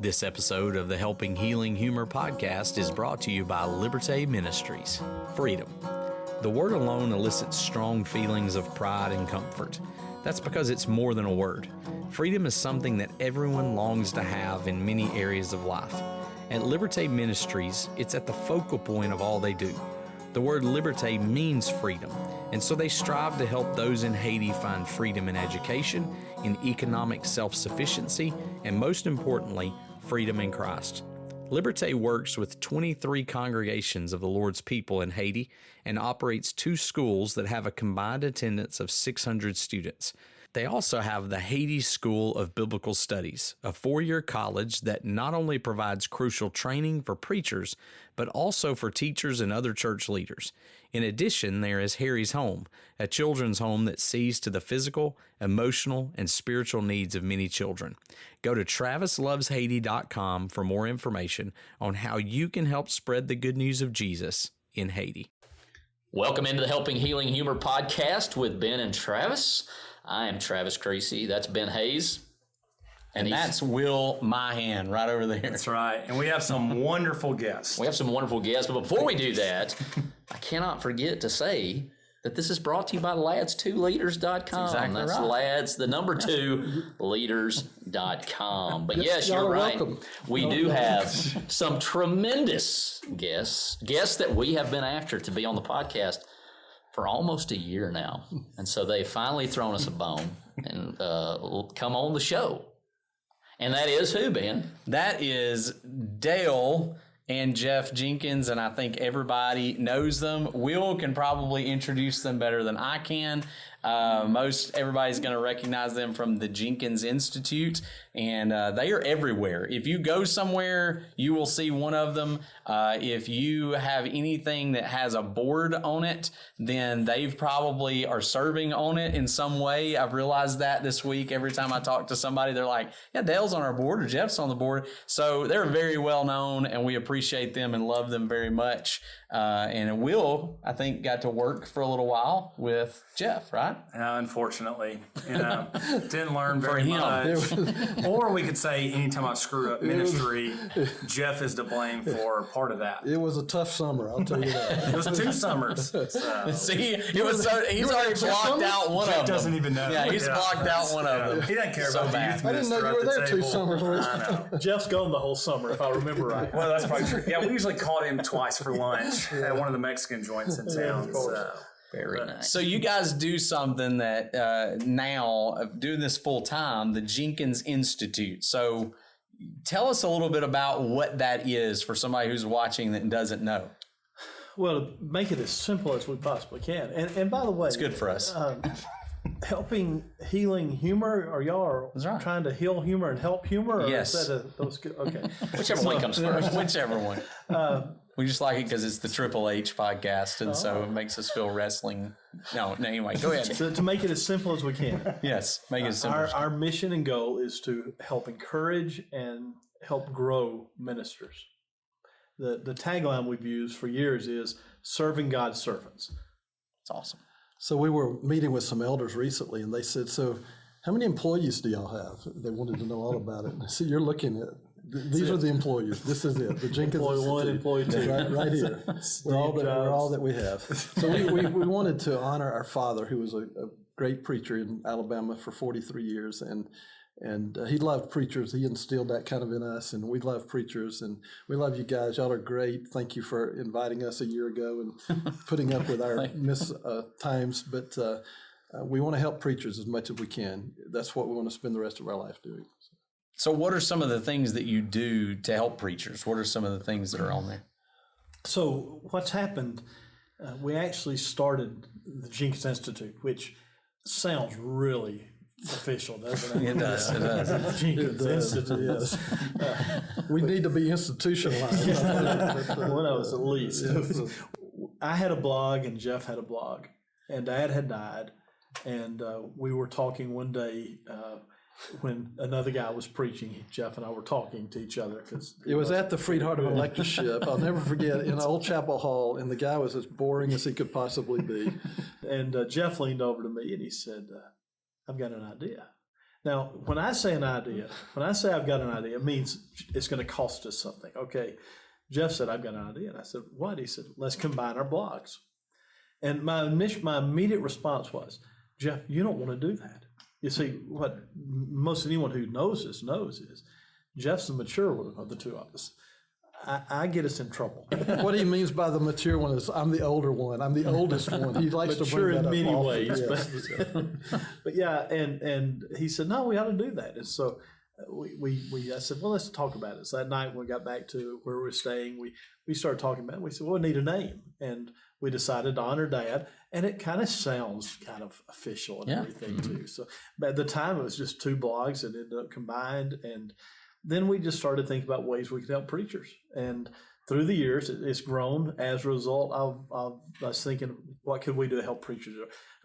This episode of the Helping Healing Humor podcast is brought to you by Liberté Ministries. Freedom. The word alone elicits strong feelings of pride and comfort. That's because it's more than a word. Freedom is something that everyone longs to have in many areas of life. At Liberté Ministries, it's at the focal point of all they do. The word liberté means freedom, and so they strive to help those in Haiti find freedom in education, in economic self-sufficiency, and most importantly, freedom in Christ. Liberté works with 23 congregations of the Lord's people in Haiti and operates 2 schools that have a combined attendance of 600 students. They also have the Haiti School of Biblical Studies, a 4-year college that not only provides crucial training for preachers, but also for teachers and other church leaders. In addition, there is Harry's Home, a children's home that sees to the physical, emotional, and spiritual needs of many children. Go to TravisLovesHaiti.com for more information on how you can help spread the good news of Jesus in Haiti. Welcome into the Helping Healing Humor podcast with Ben and Travis. I am Travis Creasy. That's Ben Hayes. And that's Will Mahan right over there. That's right. And we have some wonderful guests. We have some wonderful guests. But before we do that, I cannot forget to say that this is brought to you by lads2leaders.com. Exactly That's right. Lads, the number 2, leaders.com. But yes, Y'all you're are right. welcome. We do have some tremendous guests that we have been after to be on the podcast for almost a year now. And so they've finally thrown us a bone and come on the show. And that is who, Ben? That is Dale and Jeff Jenkins, and I think everybody knows them. Will can probably introduce them better than I can. Everybody's going to recognize them from the Jenkins Institute, and they are everywhere. If you go somewhere, you will see one of them. If you have anything that has a board on it, then they've probably are serving on it in some way. I've realized that this week. Every time I talk to somebody, they're like, yeah, Dale's on our board or Jeff's on the board. So they're very well known, and we appreciate them and love them very much. And Will, I think, got to work for a little while with Jeff, right? Unfortunately, didn't learn very much. Or we could say anytime I screw up ministry, Jeff is to blame for part of that. It was a tough summer, I'll tell you that. It was 2 summers. So. See, he's already blocked out one of them. Jeff doesn't even know. Yeah, he's blocked out one of them. He doesn't care about the youth I didn't know minister you were at the there 2 table. summers. I know. Jeff's gone the whole summer, if I remember right. Well, that's probably true. Yeah, we usually caught him twice for lunch at one of the Mexican joints in town. So. Very nice. So you guys do something that now, doing this full time, the Jenkins Institute. So tell us a little bit about what that is for somebody who's watching that doesn't know. Well, to make it as simple as we possibly can. And by the way, It's good for us. Helping healing humor, or y'all are That's right. trying to heal humor and help humor? Or Yes. Is that those good? Okay. Whichever one comes first. Whichever one. We just like it because it's the Triple H podcast, and so it makes us feel wrestling. No, anyway, go ahead. To make it as simple as we can. Yes, make it simple. Our mission and goal is to help encourage and help grow ministers. The tagline we've used for years is serving God's servants. It's awesome. So we were meeting with some elders recently, and they said, so how many employees do y'all have? They wanted to know all about it. And I said, you're looking at, these are the employees. This is it. The Jenkins Employee Institute. 1, employee 2. Right here. We're all that we have. So we wanted to honor our father, who was a great preacher in Alabama for 43 years, and he loved preachers. He instilled that kind of in us, and we love preachers, and we love you guys. Y'all are great. Thank you for inviting us a year ago and putting up with our times, but we want to help preachers as much as we can. That's what we want to spend the rest of our life doing. So what are some of the things that you do to help preachers? What are some of the things that are on there? So what's happened, we actually started the Jenkins Institute, which sounds really official, doesn't it? It does. It does. Jenkins Institute. Yes. We need to be institutionalized. One of us at least. I had a blog and Jeff had a blog, and Dad had died, and we were talking one day when another guy was preaching. Jeff and I were talking to each other because It was at the Freedheart of Electorship. I'll never forget, in Old Chapel Hall, and the guy was as boring as he could possibly be. And Jeff leaned over to me and he said, I've got an idea. Now, when I say an idea, when I say I've got an idea, it means it's going to cost us something. Okay, Jeff said, I've got an idea. And I said, what? He said, let's combine our blogs. And my immediate response was, Jeff, you don't want to do that. You see, what most anyone who knows this knows is Jeff's the mature one of the two of us. I get us in trouble. What he means by the mature one is I'm the older one. I'm the oldest one. He likes to bring that up in many often. ways. Yes. But yeah, and he said, no, we ought to do that. And so I said, well, let's talk about it. So that night when we got back to where we were staying, we started talking about it. We said, well, we need a name. And we decided to honor Dad. And it kind of sounds kind of official and everything too. So at the time, it was just two blogs that ended up combined. And then we just started thinking about ways we could help preachers. And through the years, it's grown as a result of us thinking, what could we do to help preachers?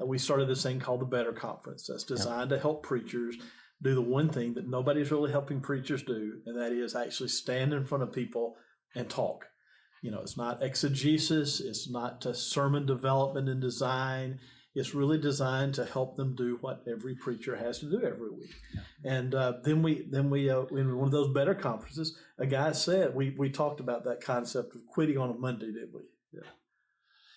We started this thing called the Better Conference that's designed to help preachers do the one thing that nobody's really helping preachers do, and that is actually stand in front of people and talk. You know, it's not exegesis, it's not sermon development and design. It's really designed to help them do what every preacher has to do every week. And then we in one of those Better Conferences, a guy said, we talked about that concept of quitting on a Monday, didn't we? Yeah.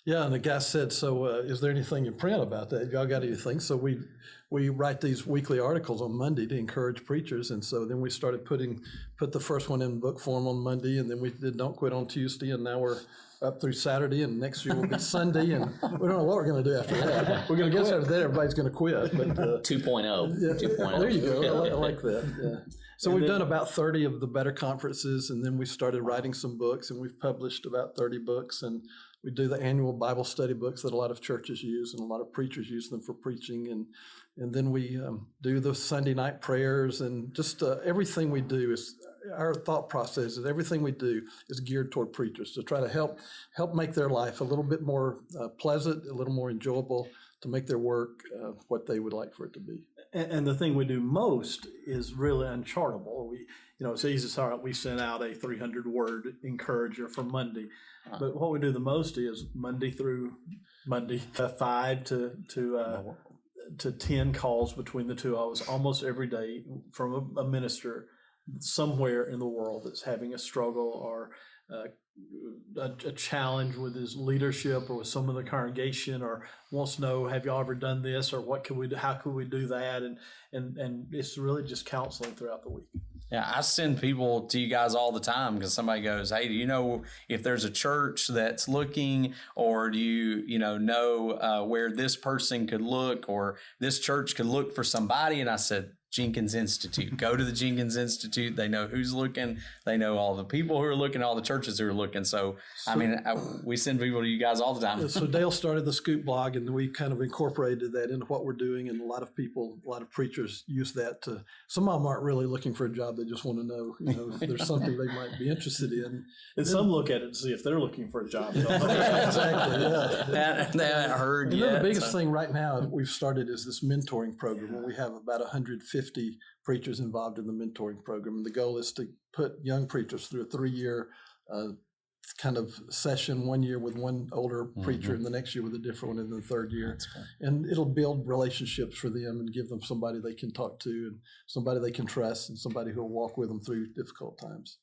Yeah, and the guy said, so is there anything in print about that? Y'all got anything? So we write these weekly articles on Monday to encourage preachers. And so then we started put the first one in book form on Monday, and then we did Don't Quit on Tuesday, and now we're up through Saturday, and next year will be Sunday, and we don't know what we're going to do after that. We're going to guess after that everybody's going to quit. But 2.0. Yeah, 2.0. there you go. I like that. Yeah. So we've done about 30 of the Better Conferences, and then we started writing some books, and we've published about 30 books, and we do the annual Bible study books that a lot of churches use, and a lot of preachers use them for preaching, and then we do the Sunday night prayers, and just everything we do is, our thought process is everything we do is geared toward preachers to try to help make their life a little bit more pleasant, a little more enjoyable, to make their work what they would like for it to be. And the thing we do most is really uncharitable. It's easy to say, we sent out a 300-word encourager for Monday. But what we do the most is Monday through Monday, 5 to 10 calls between the two of us almost every day from a minister somewhere in the world that's having a struggle or a challenge with his leadership or with some of the congregation, or wants to know, have y'all ever done this, or what can we do, how could we do that, and it's really just counseling throughout the week. Yeah, I send people to you guys all the time because somebody goes, hey, do you know if there's a church that's looking, or do you know where this person could look, or this church could look for somebody? And I said, Jenkins Institute. Go to the Jenkins Institute. They know who's looking. They know all the people who are looking, all the churches who are looking. So we send people to you guys all the time. So Dale started the Scoop blog, and we kind of incorporated that into what we're doing. And a lot of preachers use that to, some of them aren't really looking for a job. They just want to know, if there's something they might be interested in. And some look at it to see if they're looking for a job. Exactly, yeah. They haven't heard yet. The biggest thing right now we've started is this mentoring program, where we have about 150 preachers involved in the mentoring program. And the goal is to put young preachers through a 3-year kind of session, 1 year with one older preacher, and the next year with a different one, and the third year. Cool. And it'll build relationships for them and give them somebody they can talk to, and somebody they can trust, and somebody who will walk with them through difficult times.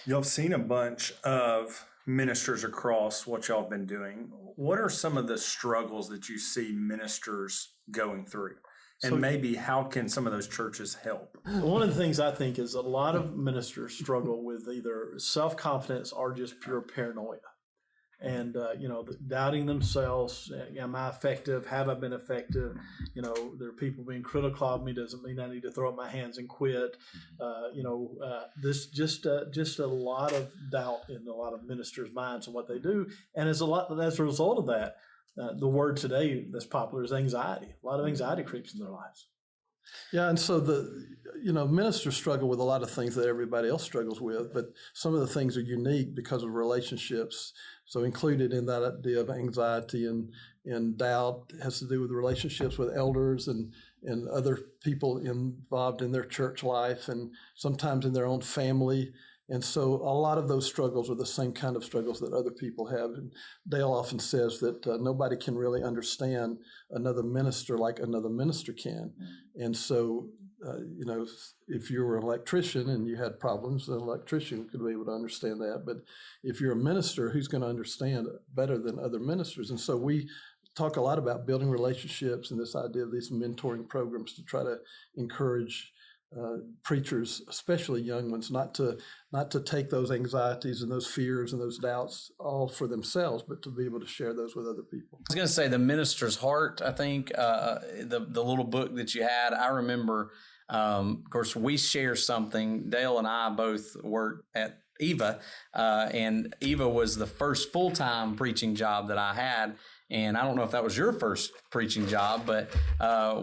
Y'all have seen a bunch of ministers across what y'all have been doing. What are some of the struggles that you see ministers going through? And maybe how can some of those churches help? One of the things I think is a lot of ministers struggle with either self-confidence or just pure paranoia. And, doubting themselves. Am I effective? Have I been effective? There are people being critical of me. Doesn't mean I need to throw up my hands and quit. This just a lot of doubt in a lot of ministers' minds on what they do. And as a result of that, the word today that's popular is anxiety. A lot of anxiety creeps in their lives. Yeah, and so ministers struggle with a lot of things that everybody else struggles with, but some of the things are unique because of relationships. So included in that idea of anxiety and doubt has to do with relationships with elders and other people involved in their church life, and sometimes in their own family. And so a lot of those struggles are the same kind of struggles that other people have. And Dale often says that nobody can really understand another minister like another minister can. And so if you were an electrician and you had problems, an electrician could be able to understand that. But if you're a minister, who's going to understand better than other ministers? And so we talk a lot about building relationships and this idea of these mentoring programs to try to encourage preachers, especially young ones, not to take those anxieties and those fears and those doubts all for themselves, but to be able to share those with other people. I was going to say The Minister's Heart, I think, the little book that you had, I remember, of course, we share something. Dale and I both work at Eva, and Eva was the first full-time preaching job that I had. And I don't know if that was your first preaching job, but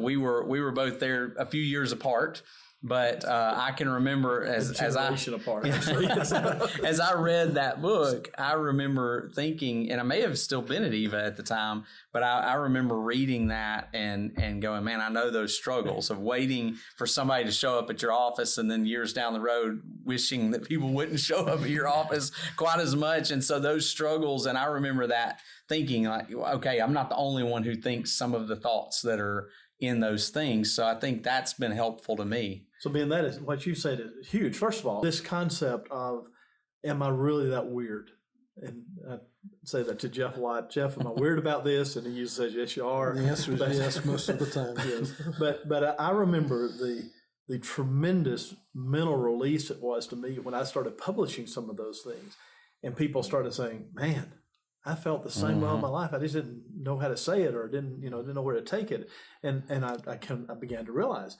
we were both there a few years apart. But I can remember as apart, as I read that book, I remember thinking, and I may have still been at Eva at the time, but I remember reading that and going, man, I know those struggles of waiting for somebody to show up at your office, and then years down the road wishing that people wouldn't show up at your office quite as much. And so those struggles, and I remember that thinking like, okay, I'm not the only one who thinks some of the thoughts that are in those things. So I think that's been helpful to me. So Ben, that is what you said is huge. First of all, this concept of, am I really that weird? And I say that to Jeff a lot. Jeff, am I weird about this? And he usually says, yes, you are. The answer is yes, most of the time. Yes. But I remember the tremendous mental release it was to me when I started publishing some of those things. And people started saying, man, I felt the same way all my life. I just didn't know how to say it, or didn't know where to take it. And I began to realize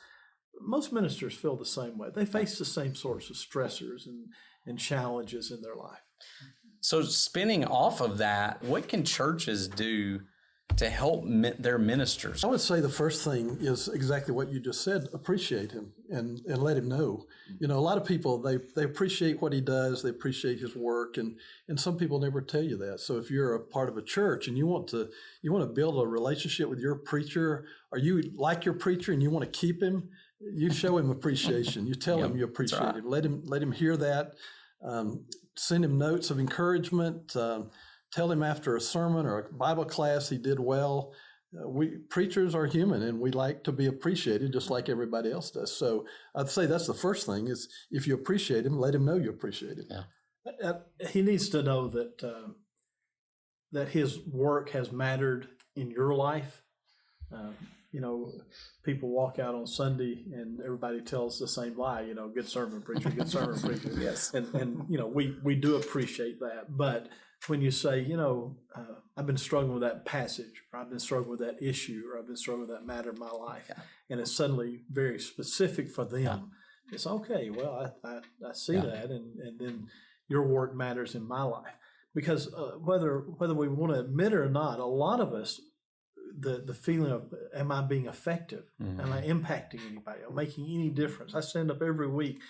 most ministers feel the same way. They face the same sorts of stressors and challenges in their life. So spinning off of that, what can churches do to help their ministers? I would say the first thing is exactly what you just said. Appreciate him and let him know. A lot of people, they appreciate what he does. They appreciate his work. And some people never tell you that. So if you're a part of a church and you want to build a relationship with your preacher, or you like your preacher and you want to keep him, you show him appreciation. You tell him you appreciate him. Let him hear that. Send him notes of encouragement. Tell him after a sermon or a Bible class he did well. Preachers are human, and we like to be appreciated just like everybody else does. So I'd say that's the first thing is, if you appreciate him, let him know you appreciate him. Yeah. He needs to know that his work has mattered in your life. People walk out on Sunday and everybody tells the same lie, good sermon preacher, good sermon preacher. Yes. And we do appreciate that. But when you say, I've been struggling with that passage, or I've been struggling with that issue, or I've been struggling with that matter in my life, and it's suddenly very specific for them, it's okay. Well, I see that, and then your work matters in my life. Because whether we want to admit it or not, a lot of us, the feeling of, am I being effective? Mm-hmm. Am I impacting anybody? Am I making any difference? I stand up every week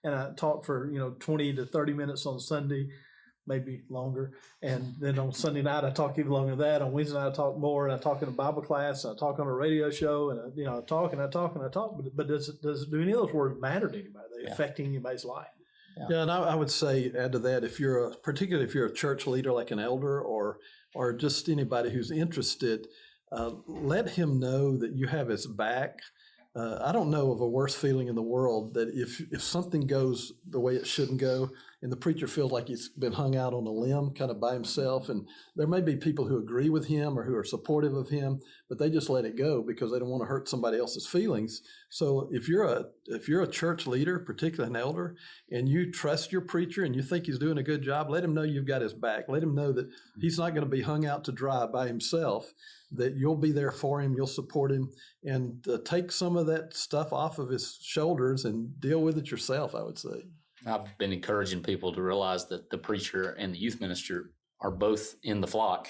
and I talk for 20 to 30 minutes on Sunday, maybe longer, and then on Sunday night I talk even longer than that. On Wednesday night I talk more, and I talk in a Bible class, and I talk on a radio show, and I talk and I talk and I talk. But do any of those words matter to anybody? Are they affecting anybody's life? Yeah, and I would say, add to that, particularly if you're a church leader like an elder or just anybody who's interested, let him know that you have his back. I don't know of a worse feeling in the world that if something goes the way it shouldn't go, and the preacher feels like he's been hung out on a limb kind of by himself, and there may be people who agree with him or who are supportive of him, but they just let it go because they don't want to hurt somebody else's feelings. So if you're a church leader, particularly an elder, and you trust your preacher and you think he's doing a good job, let him know you've got his back. Let him know that he's not going to be hung out to dry by himself, that you'll be there for him, you'll support him, and take some of that stuff off of his shoulders and deal with it yourself, I would say. I've been encouraging people to realize that the preacher and the youth minister are both in the flock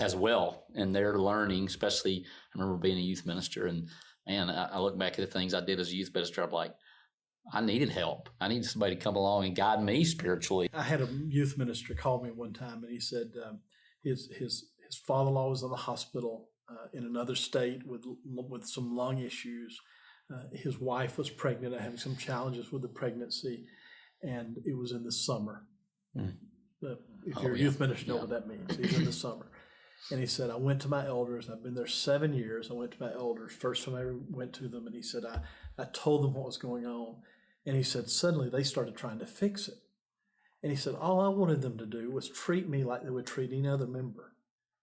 as well. And they're learning, especially, I remember being a youth minister, and man, I look back at the things I did as a youth minister, I'm like, I needed help. I needed somebody to come along and guide me spiritually. I had a youth minister call me one time, and he said his father-in-law was in the hospital in another state with some lung issues. His wife was pregnant and having some challenges with the pregnancy, and it was in the summer. If you're a youth minister, you know what that means. It's in the summer. And he said, I went to my elders. I've been there 7 years. I went to my elders. First time I ever went to them. And he said, I told them what was going on. And he said, suddenly they started trying to fix it. And he said, all I wanted them to do was treat me like they would treat any other member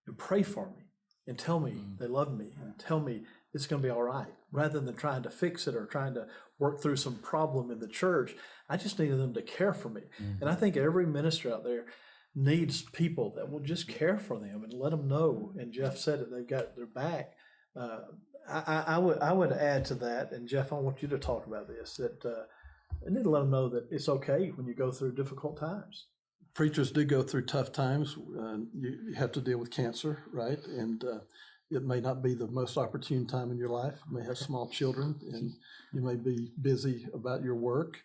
and pray for me and tell me they love me and tell me it's going to be all right, rather than trying to fix it or trying to work through some problem in the church. I just needed them to care for me. And I think every minister out there needs people that will just care for them and let them know. And Jeff said it, they've got their back. I would add to that, and Jeff, I want you to talk about this, that I need to let them know that it's okay when you go through difficult times. Preachers do go through tough times. You have to deal with cancer, right? And it may not be the most opportune time in your life. You may have small children, and you may be busy about your work.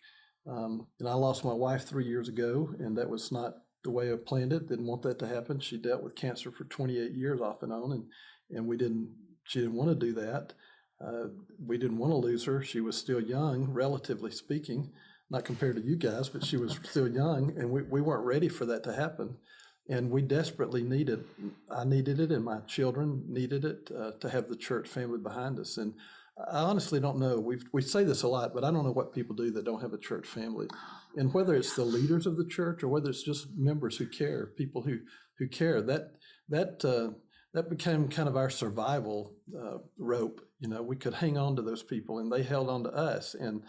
And I lost my wife 3 years ago, and that was not the way I planned it. Didn't want that to happen. She dealt with cancer for 28 years off and on, and she didn't want to do that. We didn't want to lose her. She was still young, relatively speaking, not compared to you guys, but she was still young, and we weren't ready for that to happen. And we desperately I needed it, and my children needed it to have the church family behind us. And I honestly don't know. We say this a lot, but I don't know what people do that don't have a church family. And whether it's the leaders of the church or whether it's just members who care, people who care, that became kind of our survival rope. We could hang on to those people, and they held on to us. And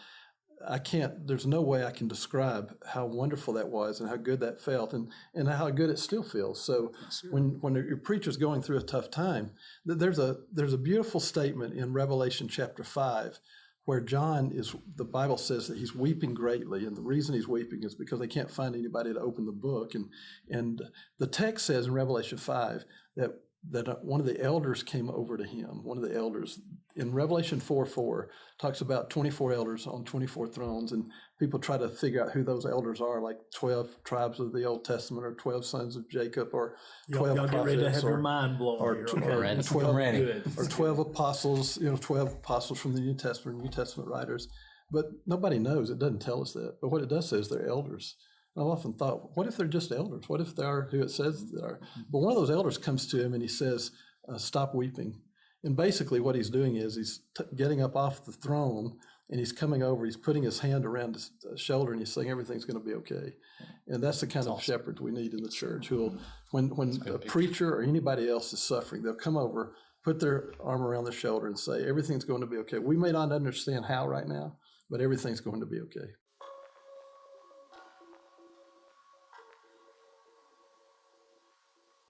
there's no way I can describe how wonderful that was and how good that felt and how good it still feels. So when your preacher's going through a tough time, there's a beautiful statement in Revelation chapter 5 where the Bible says that he's weeping greatly. And the reason he's weeping is because they can't find anybody to open the book. And the text says in Revelation 5 that one of the elders came over to him. One of the elders in Revelation 4:4 talks about 24 elders on 24 thrones, and people try to figure out who those elders are, like 12 tribes of the Old Testament, or 12 sons of Jacob, or 12 y'all prophets, get ready to have your mind blown or here. 12 apostles, 12 apostles from the New Testament writers. But nobody knows. It doesn't tell us that. But what it does say is they're elders. I've often thought, what if they're just elders? What if they are who it says they are? But one of those elders comes to him and he says, stop weeping. And basically what he's doing is he's getting up off the throne, and he's coming over, he's putting his hand around his shoulder, and he's saying everything's going to be okay. And that's the kind of shepherds we need in the church, who will, when a preacher or anybody else is suffering, they'll come over, put their arm around their shoulder and say, everything's going to be okay. We may not understand how right now, but everything's going to be okay.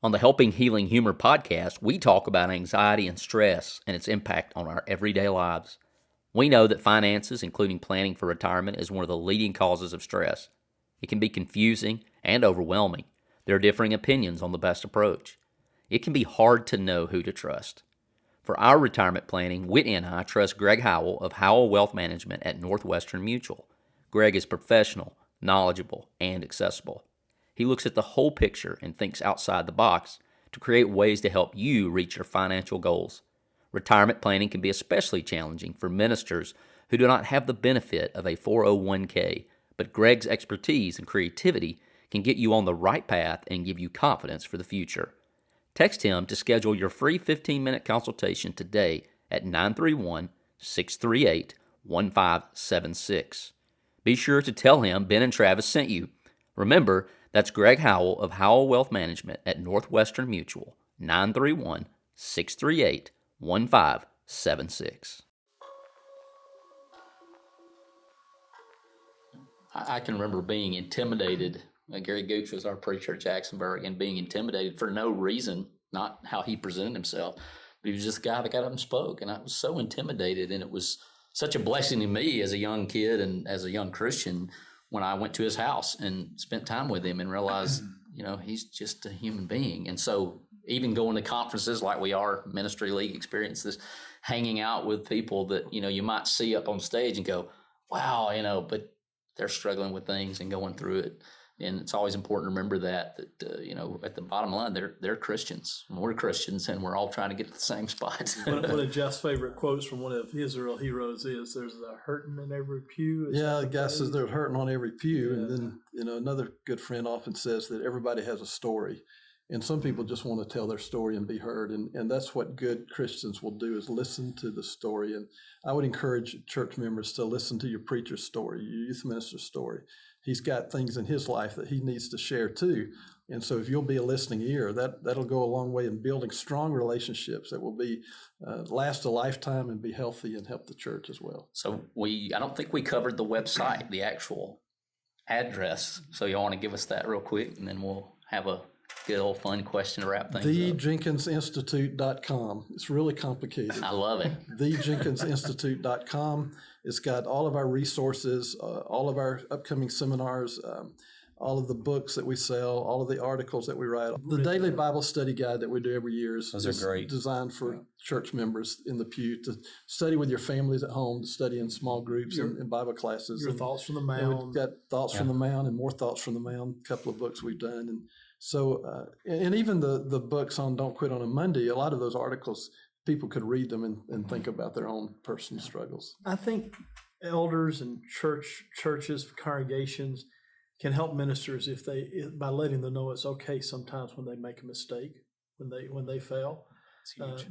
On the Helping Healing Humor podcast, we talk about anxiety and stress and its impact on our everyday lives. We know that finances, including planning for retirement, is one of the leading causes of stress. It can be confusing and overwhelming. There are differing opinions on the best approach. It can be hard to know who to trust. For our retirement planning, Whitney and I trust Greg Howell of Howell Wealth Management at Northwestern Mutual. Greg is professional, knowledgeable, and accessible. He looks at the whole picture and thinks outside the box to create ways to help you reach your financial goals. Retirement planning can be especially challenging for ministers who do not have the benefit of a 401k, but Greg's expertise and creativity can get you on the right path and give you confidence for the future. Text him to schedule your free 15-minute consultation today at 931-638-1576. Be sure to tell him Ben and Travis sent you. Remember, that's Greg Howell of Howell Wealth Management at Northwestern Mutual, 931-638-1576. I can remember being intimidated. Gary Gooch was our preacher at Jacksonburg, and being intimidated for no reason, not how he presented himself. But he was just a guy that got up and spoke, and I was so intimidated, and it was such a blessing to me as a young kid and as a young Christian when I went to his house and spent time with him and realized, he's just a human being. And so even going to conferences like we are, Ministry League experience, this hanging out with people that, you might see up on stage and go, wow, but they're struggling with things and going through it. And it's always important to remember that at the bottom line, they're Christians. And we're Christians, and we're all trying to get to the same spot. One of Jeff's favorite quotes from one of his real heroes is, "There's a hurting in every pew." The guy says there's hurting on every pew. Yeah. And then, another good friend often says that everybody has a story. And some people just want to tell their story and be heard. And that's what good Christians will do, is listen to the story. And I would encourage church members to listen to your preacher's story, your youth minister's story. He's got things in his life that he needs to share too. And so if you'll be a listening ear, that'll go a long way in building strong relationships that will be last a lifetime and be healthy and help the church as well. So I don't think we covered the website, the actual address. So you want to give us that real quick, and then we'll have a good old fun question to wrap things up. TheJenkinsInstitute.com. It's really complicated. I love it. TheJenkinsInstitute.com. It's got all of our resources, all of our upcoming seminars, all of the books that we sell, all of the articles that we write. The daily Bible study guide that we do every year is great. Designed for church members in the pew to study with your families at home, to study in small groups and Bible classes. Your thoughts from the mound. We've got Thoughts from the Mound and More Thoughts from the Mound, a couple of books we've done. And so, and even the books on Don't Quit on a Monday, a lot of those articles, people could read them and think about their own personal struggles. I think elders and churches, congregations can help ministers by letting them know it's okay sometimes when they make a mistake, when they fail,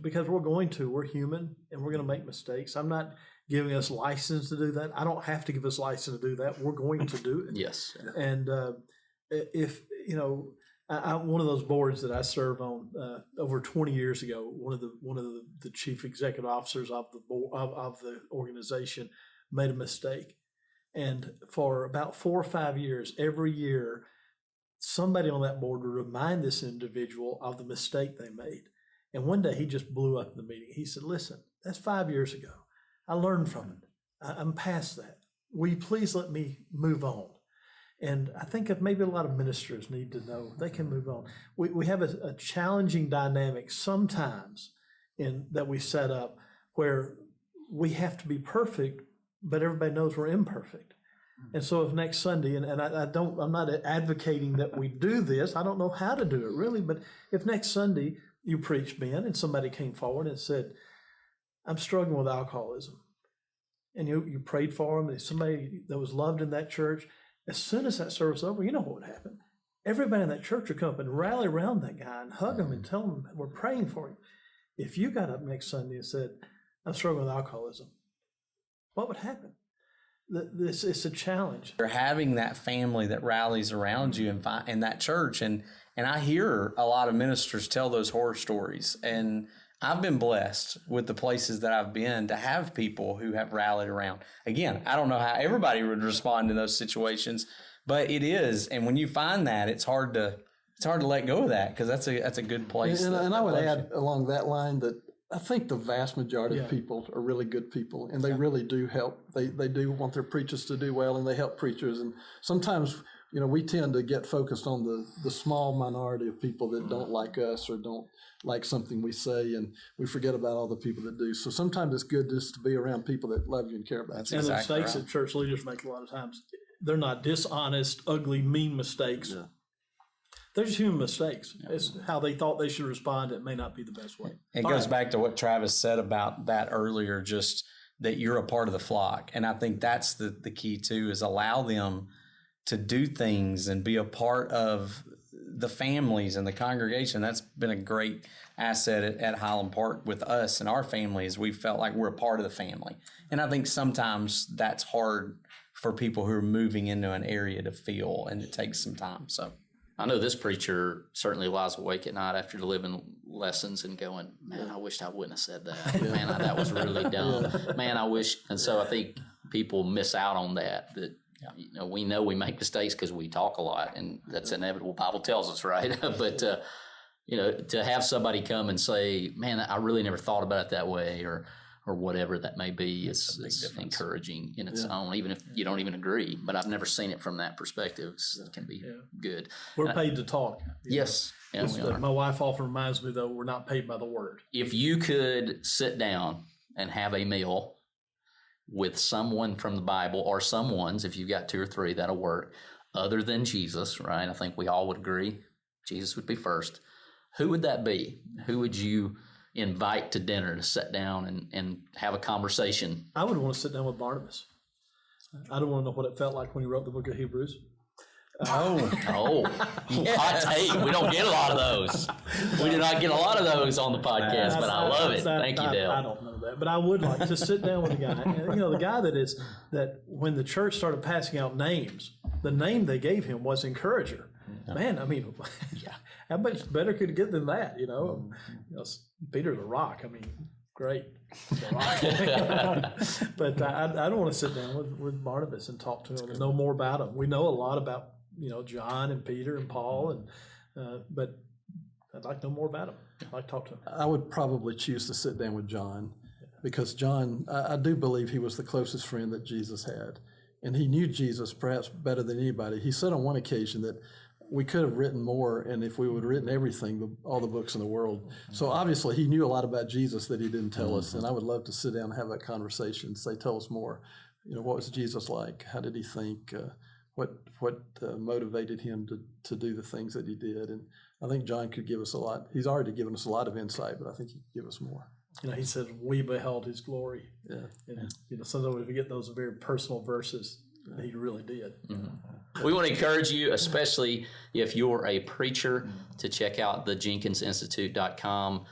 because we're human and we're going to make mistakes. I'm not giving us license to do that. I don't have to give us license to do that. We're going to do it. Yes. And if one of those boards that I serve on over 20 years ago, one of the chief executive officers of the organization made a mistake. And for about 4 or 5 years, every year, somebody on that board would remind this individual of the mistake they made. And one day he just blew up in the meeting. He said, "Listen, that's 5 years ago. I learned from it. I'm past that. Will you please let me move on?" And I think that maybe a lot of ministers need to know they can move on. We have a challenging dynamic sometimes that we set up where we have to be perfect, but everybody knows we're imperfect. And so if next Sunday, and I'm not advocating that we do this, I don't know how to do it really, but if next Sunday you preached, Ben, and somebody came forward and said, "I'm struggling with alcoholism," and you prayed for them, and somebody that was loved in that church, as soon as that service was over, you know what would happen? Everybody in that church would come up and rally around that guy and hug him and tell him, "We're praying for him." If you got up next Sunday and said, "I'm struggling with alcoholism," what would happen? It's a challenge. You're having that family that rallies around you in that church. And I hear a lot of ministers tell those horror stories. And I've been blessed with the places that I've been to have people who have rallied around. Again, I don't know how everybody would respond in those situations, but it is. And when you find that, it's hard to let go of that, because that's a good place. And I would add along that line that I think the vast majority of people are really good people, and they really do help. They do want their preachers to do well, and they help preachers. And sometimes, we tend to get focused on the small minority of people that don't like us or don't like something we say, and we forget about all the people that do. So sometimes it's good just to be around people that love you and care about you. And the mistakes that church leaders make a lot of times, they're not dishonest, ugly, mean mistakes. Yeah. They're just human mistakes. Yeah. It's how they thought they should respond. It may not be the best way. It goes back to what Travis said about that earlier, just that you're a part of the flock. And I think that's the key too, is allow them to do things and be a part of the families and the congregation. That's been a great asset at Highland Park with us and our family, is we felt like we're a part of the family. And I think sometimes that's hard for people who are moving into an area to feel, and it takes some time. So I know this preacher certainly lies awake at night after delivering lessons and going, "Man, I wished I wouldn't have said that. Man, that was really dumb. Man, I wish." And so I think people miss out on that we know we make mistakes because we talk a lot, and that's inevitable. Bible tells us, right? But to have somebody come and say, "Man, I really never thought about it that way," or whatever that may be, is encouraging in its own, even if you don't even agree. But I've never seen it from that perspective. It can be good. We're paid to talk. Yes. Yeah, my wife often reminds me, though, we're not paid by the word. If you could sit down and have a meal with someone from the Bible, or someone's, if you've got 2 or 3, that'll work, other than Jesus, right? I think we all would agree Jesus would be first. Who would that be? Who would you invite to dinner to sit down and have a conversation? I would want to sit down with Barnabas. I don't want to know what it felt like when he wrote the book of Hebrews. Hot take. We don't get a lot of those. We do not get a lot of those on the podcast, but I love it. Thank you, Dale. I don't know that, but I would like to sit down with a guy. And, the guy that when the church started passing out names, the name they gave him was Encourager. Man, I mean, how much better could it get than that? Peter the Rock. I mean, great. But I don't want to sit down with Barnabas and talk to him and know more about him. We know a lot about John and Peter and Paul, but I'd like to know more about him. I'd like to talk to him. I would probably choose to sit down with John, because John, I do believe he was the closest friend that Jesus had, and he knew Jesus perhaps better than anybody. He said on one occasion that we could have written more, and if we would have written everything, all the books in the world. So obviously he knew a lot about Jesus that he didn't tell us, and I would love to sit down and have that conversation, say, tell us more. What was Jesus like? How did he think? What motivated him to do the things that he did? And I think John could give us a lot. He's already given us a lot of insight, but I think he could give us more. He said, we beheld his glory. Yeah. And, sometimes we get those very personal verses. He really did. Mm-hmm. We want to encourage you, especially if you're a preacher, to check out the JenkinsInstitute.com.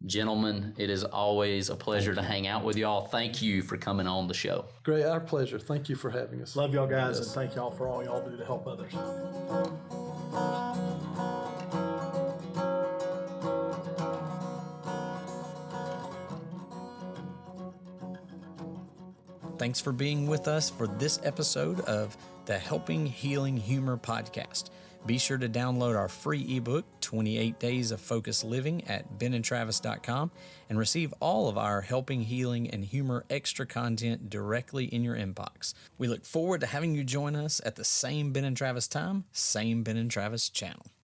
Gentlemen, it is always a pleasure to hang out with y'all. Thank you for coming on the show. Great, our pleasure. Thank you for having us. Love y'all guys, and thank y'all for all y'all do to help others. Thanks for being with us for this episode of the Helping Healing Humor podcast. Be sure to download our free ebook, 28 Days of Focused Living, at benandtravis.com and receive all of our Helping Healing and Humor extra content directly in your inbox. We look forward to having you join us at the same Ben and Travis time, same Ben and Travis channel.